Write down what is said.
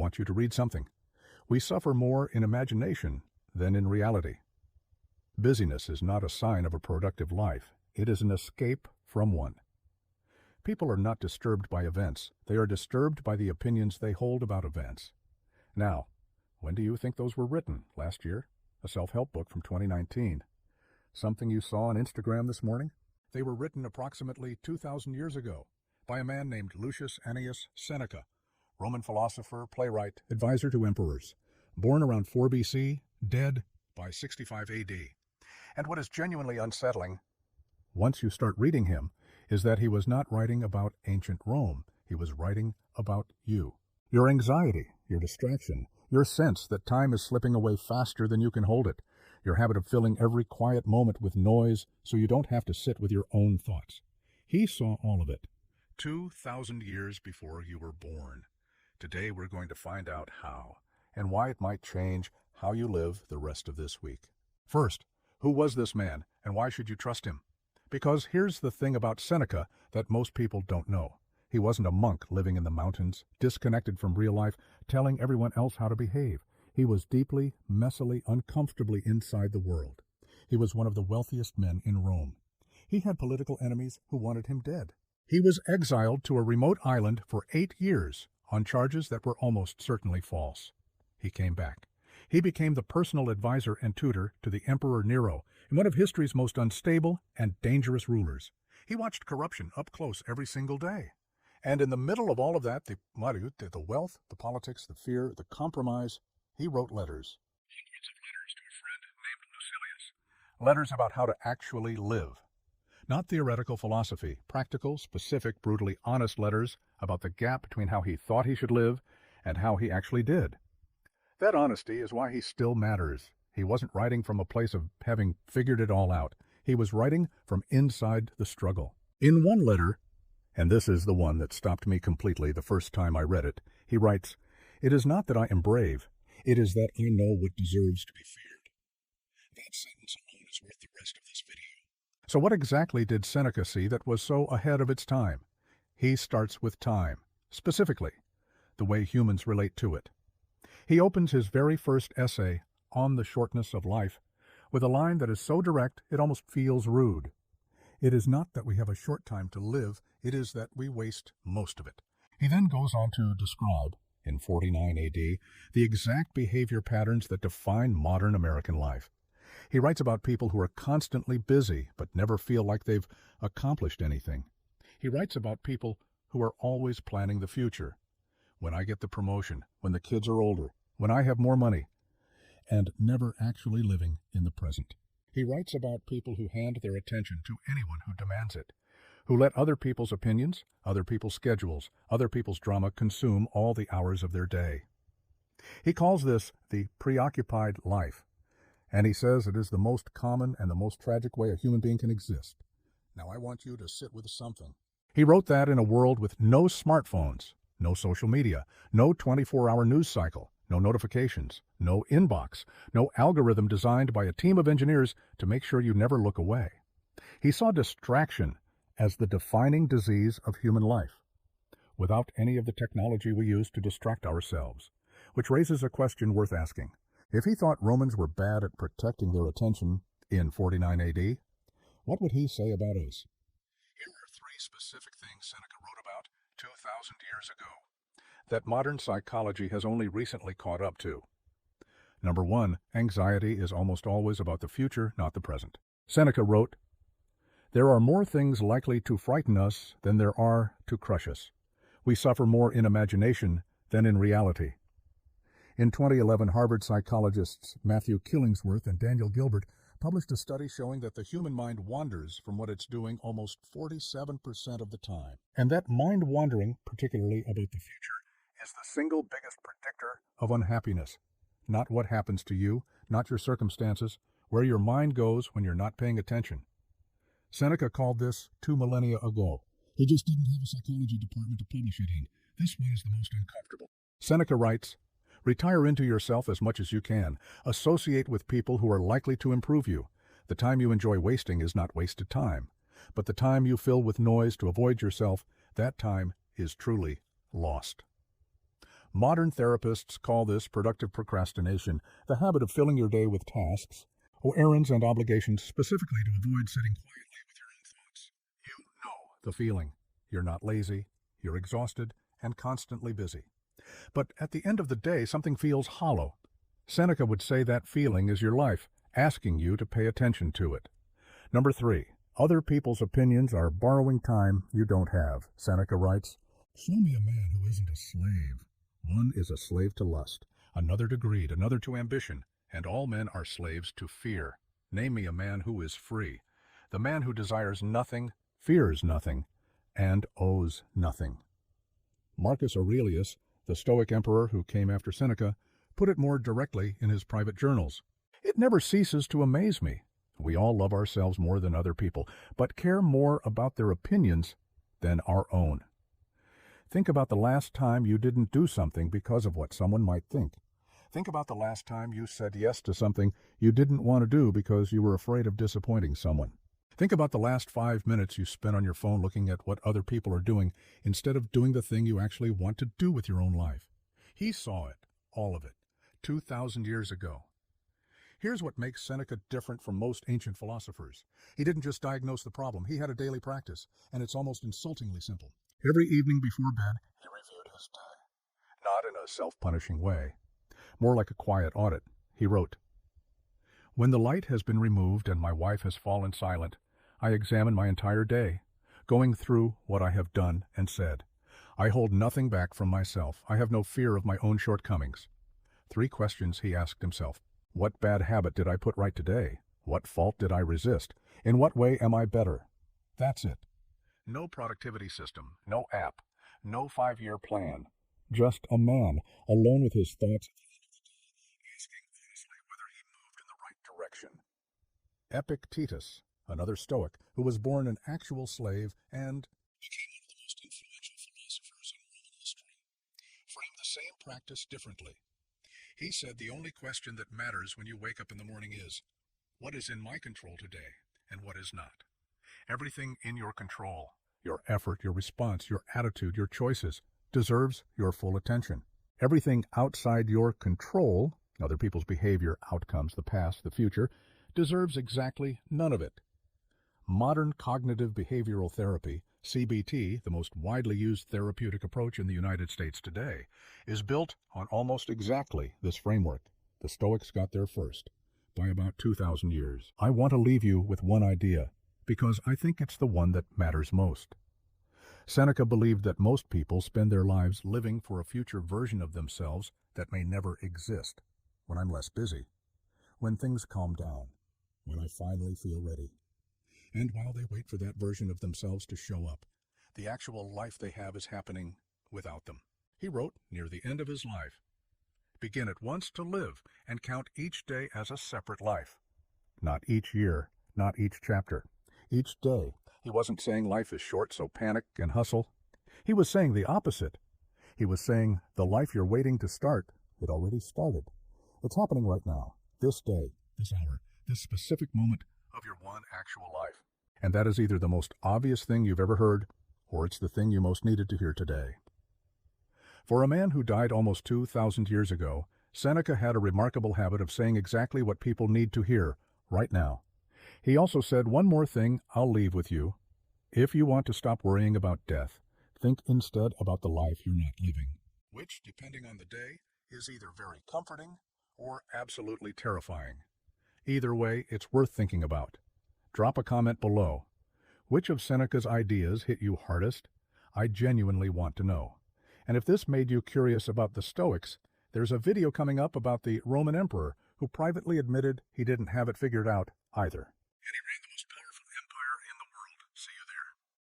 want you to read something. We suffer more in imagination than in reality. Busyness is not a sign of a productive life. It is an escape from one. People are not disturbed by events. They are disturbed by the opinions they hold about events. Now, when do you think those were written? Last year? A self-help book from 2019. Something you saw on Instagram this morning? They were written approximately 2,000 years ago by a man named Lucius Annius Seneca, Roman philosopher, playwright, advisor to emperors, born around 4 BC, dead by 65 AD. And what is genuinely unsettling, once you start reading him, is that he was not writing about ancient Rome. He was writing about you. Your anxiety, your distraction, your sense that time is slipping away faster than you can hold it, your habit of filling every quiet moment with noise so you don't have to sit with your own thoughts. He saw all of it 2,000 years before you were born. Today we're going to find out how and why it might change how you live the rest of this week. First, who was this man and why should you trust him? Because here's the thing about Seneca that most people don't know. He wasn't a monk living in the mountains, disconnected from real life, telling everyone else how to behave. He was deeply, messily, uncomfortably inside the world. He was one of the wealthiest men in Rome. He had political enemies who wanted him dead. He was exiled to a remote island for 8 years on charges that were almost certainly false. He came back. He became the personal advisor and tutor to the Emperor Nero, one of history's most unstable and dangerous rulers. He watched corruption up close every single day. And in the middle of all of that, the wealth, the politics, the fear, the compromise, he wrote letters. Hundreds of letters to a friend named Lucilius. Letters about how to actually live. Not theoretical philosophy, practical, specific, brutally honest letters about the gap between how he thought he should live and how he actually did. That honesty is why he still matters. He wasn't writing from a place of having figured it all out. He was writing from inside the struggle. In one letter, and this is the one that stopped me completely the first time I read it, he writes, "It is not that I am brave, it is that I know what deserves to be feared." That sentence alone is worth the rest of this video. So what exactly did Seneca see that was so ahead of its time? He starts with time, specifically, the way humans relate to it. He opens his very first essay, On the Shortness of Life, with a line that is so direct it almost feels rude. It is not that we have a short time to live, it is that we waste most of it. He then goes on to describe, in 49 AD, the exact behavior patterns that define modern American life. He writes about people who are constantly busy but never feel like they've accomplished anything. He writes about people who are always planning the future. When I get the promotion, when the kids are older, when I have more money, and never actually living in the present. He writes about people who hand their attention to anyone who demands it, who let other people's opinions, other people's schedules, other people's drama consume all the hours of their day. He calls this the preoccupied life, and he says it is the most common and the most tragic way a human being can exist. Now I want you to sit with something. He wrote that in a world with no smartphones, no social media, no 24-hour news cycle, no notifications, no inbox, no algorithm designed by a team of engineers to make sure you never look away. He saw distraction as the defining disease of human life, without any of the technology we use to distract ourselves, which raises a question worth asking. If he thought Romans were bad at protecting their attention in 49 AD, what would he say about us? Here are 3 specific things Seneca wrote about 2,000 years ago that modern psychology has only recently caught up to. Number 1, anxiety is almost always about the future, not the present. Seneca wrote, "There are more things likely to frighten us than there are to crush us. We suffer more in imagination than in reality." In 2011, Harvard psychologists Matthew Killingsworth and Daniel Gilbert published a study showing that the human mind wanders from what it's doing almost 47% of the time. And that mind wandering, particularly about the future, is the single biggest predictor of unhappiness. Not what happens to you, not your circumstances, where your mind goes when you're not paying attention. Seneca called this 2 millennia ago. He just didn't have a psychology department to publish it in. This one is the most uncomfortable. Seneca writes, "Retire into yourself as much as you can. Associate with people who are likely to improve you. The time you enjoy wasting is not wasted time. But the time you fill with noise to avoid yourself, that time is truly lost." Modern therapists call this productive procrastination, the habit of filling your day with tasks or errands and obligations specifically to avoid sitting quietly with your own thoughts. You know the feeling. You're not lazy, you're exhausted, and constantly busy. But at the end of the day, something feels hollow. Seneca would say that feeling is your life, asking you to pay attention to it. Number 3. Other people's opinions are borrowing time you don't have. Seneca writes, "Show me a man who isn't a slave. One is a slave to lust, another to greed, another to ambition, and all men are slaves to fear. Name me a man who is free. The man who desires nothing, fears nothing, and owes nothing." Marcus Aurelius, the Stoic emperor who came after Seneca, put it more directly in his private journals. "It never ceases to amaze me. We all love ourselves more than other people, but care more about their opinions than our own. Think about the last time you didn't do something because of what someone might think. Think about the last time you said yes to something you didn't want to do because you were afraid of disappointing someone. Think about the last 5 minutes you spent on your phone looking at what other people are doing instead of doing the thing you actually want to do with your own life." He saw it, all of it, 2,000 years ago. Here's what makes Seneca different from most ancient philosophers. He didn't just diagnose the problem, he had a daily practice, and it's almost insultingly simple. Every evening before bed, he reviewed his day. Not in a self-punishing way, more like a quiet audit. He wrote, "When the light has been removed and my wife has fallen silent, I examine my entire day, going through what I have done and said. I hold nothing back from myself. I have no fear of my own shortcomings." 3 questions he asked himself. What bad habit did I put right today? What fault did I resist? In what way am I better? That's it. No productivity system, no app, no 5-year plan. Just a man, alone with his thoughts at the end of the day, asking honestly whether he moved in the right direction. Epictetus, another Stoic, who was born an actual slave and became one of the most influential philosophers in Roman history, framed the same practice differently. He said the only question that matters when you wake up in the morning is, what is in my control today and what is not? Everything in your control, your effort, your response, your attitude, your choices, deserves your full attention. Everything outside your control, other people's behavior, outcomes, the past, the future, deserves exactly none of it. Modern cognitive behavioral therapy, CBT, the most widely used therapeutic approach in the United States today, is built on almost exactly this framework. The Stoics got there first, by about 2,000 years. I want to leave you with one idea, because I think it's the one that matters most. Seneca believed that most people spend their lives living for a future version of themselves that may never exist. When I'm less busy, when things calm down, when I finally feel ready. And while they wait for that version of themselves to show up, the actual life they have is happening without them. He wrote near the end of his life, "Begin at once to live and count each day as a separate life." Not each year, not each chapter, each day. He wasn't saying life is short, so panic and hustle. He was saying the opposite. He was saying the life you're waiting to start, it already started. It's happening right now, this day, this hour, this specific moment of your one actual life. And that is either the most obvious thing you've ever heard, or it's the thing you most needed to hear today. For a man who died almost 2,000 years ago, Seneca had a remarkable habit of saying exactly what people need to hear right now. He also said, "One more thing I'll leave with you. If you want to stop worrying about death, think instead about the life you're not living," which, depending on the day, is either very comforting or absolutely terrifying. Either way, it's worth thinking about. Drop a comment below. Which of Seneca's ideas hit you hardest? I genuinely want to know. And if this made you curious about the Stoics, there's a video coming up about the Roman emperor who privately admitted he didn't have it figured out either.